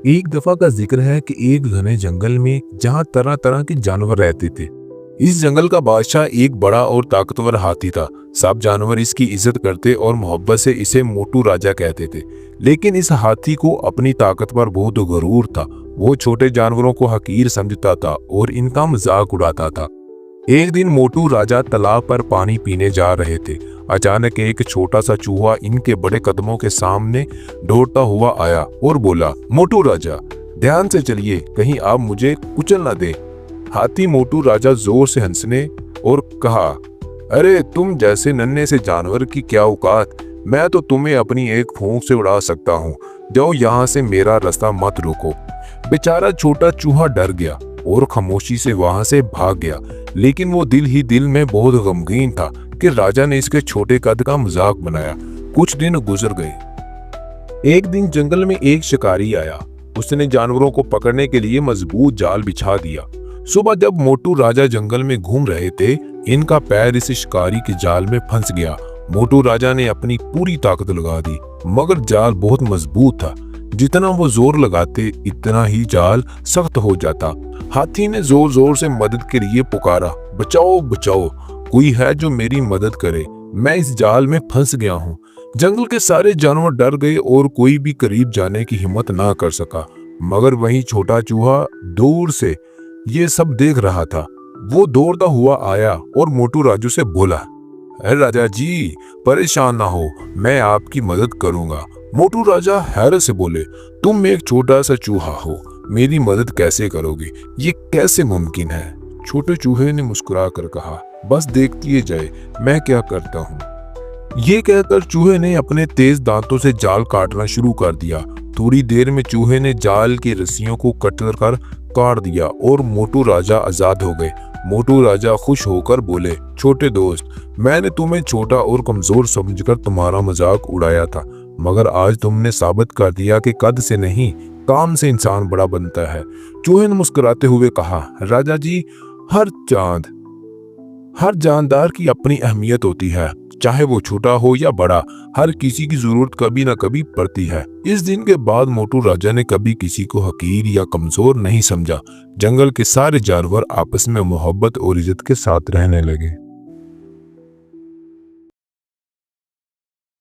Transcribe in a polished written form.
एक दफा का जिक्र है कि एक घने जंगल में जहाँ तरह तरह के जानवर रहते थे। इस जंगल का बादशाह एक बड़ा और ताकतवर हाथी था। सब जानवर इसकी इज्जत करते और मोहब्बत से इसे मोटू राजा कहते थे। लेकिन इस हाथी को अपनी ताकत पर बहुत गरूर था। वो छोटे जानवरों को हकीर समझता था और इनका मजाक उड़ाता था। एक दिन मोटू राजा तालाब पर पानी पीने जा रहे थे। अचानक एक छोटा सा चूहा इनके बड़े कदमों के सामने दौड़ता हुआ आया और बोला, मोटू राजा ध्यान से चलिए, कहीं आप मुझे कुचल ना दे। हाथी मोटू राजा जोर से हंसने और कहा, अरे तुम जैसे नन्हे से जानवर की क्या औकात, मैं तो तुम्हें अपनी एक फूंक से उड़ा सकता हूँ। जाओ यहाँ से, मेरा रास्ता मत रोको। बेचारा छोटा चूहा डर गया और खामोशी से वहां से भाग गया। लेकिन वो दिल ही दिल में बहुत गमगीन था कि राजा ने इसके छोटे कद का मजाक बनाया। कुछ दिन गुजर गए। एक दिन जंगल में एक शिकारी आया। उसने जानवरों को पकड़ने के लिए मजबूत जाल बिछा दिया। सुबह जब मोटू राजा जंगल में घूम रहे थे, इनका पैर इस शिकारी के जाल में फंस गया। मोटू राजा ने अपनी पूरी ताकत लगा दी, मगर जाल बहुत मजबूत था। जितना वो जोर लगाते इतना ही जाल सख्त हो जाता। हाथी ने जोर जोर से मदद के लिए पुकारा, बचाओ बचाओ, कोई है जो मेरी मदद करे, मैं इस जाल में फंस गया हूँ। जंगल के सारे जानवर डर गए और कोई भी करीब जाने की हिम्मत ना कर सका। मगर वही छोटा चूहा दूर से ये सब देख रहा था। वो दौड़ता हुआ आया और मोटू राजू से बोला, अरे राजा जी परेशान ना हो, मैं आपकी मदद करूंगा। मोटू राजा हैरत से बोले, तुम एक छोटा सा चूहा हो, मेरी मदद कैसे करोगे, ये कैसे मुमकिन है। छोटे चूहे ने मुस्कुरा कर कहा, बस देखती जाए मैं क्या करता हूँ। ये कहकर चूहे ने अपने तेज दांतों से जाल काटना शुरू कर दिया। थोड़ी देर में चूहे ने जाल की रस्सियों को कटकर काट दिया और मोटू राजा आजाद हो गए। मोटू राजा खुश होकर बोले, छोटे दोस्त, मैंने तुम्हें छोटा और कमजोर समझकर तुम्हारा मजाक उड़ाया था, मगर आज तुमने साबित कर दिया कि कद से नहीं काम से इंसान बड़ा बनता है। चूहे ने मुस्कुराते हुए कहा, राजा जी हर जानदार की अपनी अहमियत होती है, चाहे वो छोटा हो या बड़ा, हर किसी की जरूरत कभी न कभी पड़ती है। इस दिन के बाद मोटू राजा ने कभी किसी को हकीर या कमजोर नहीं समझा। जंगल के सारे जानवर आपस में मोहब्बत और इज्जत के साथ रहने लगे।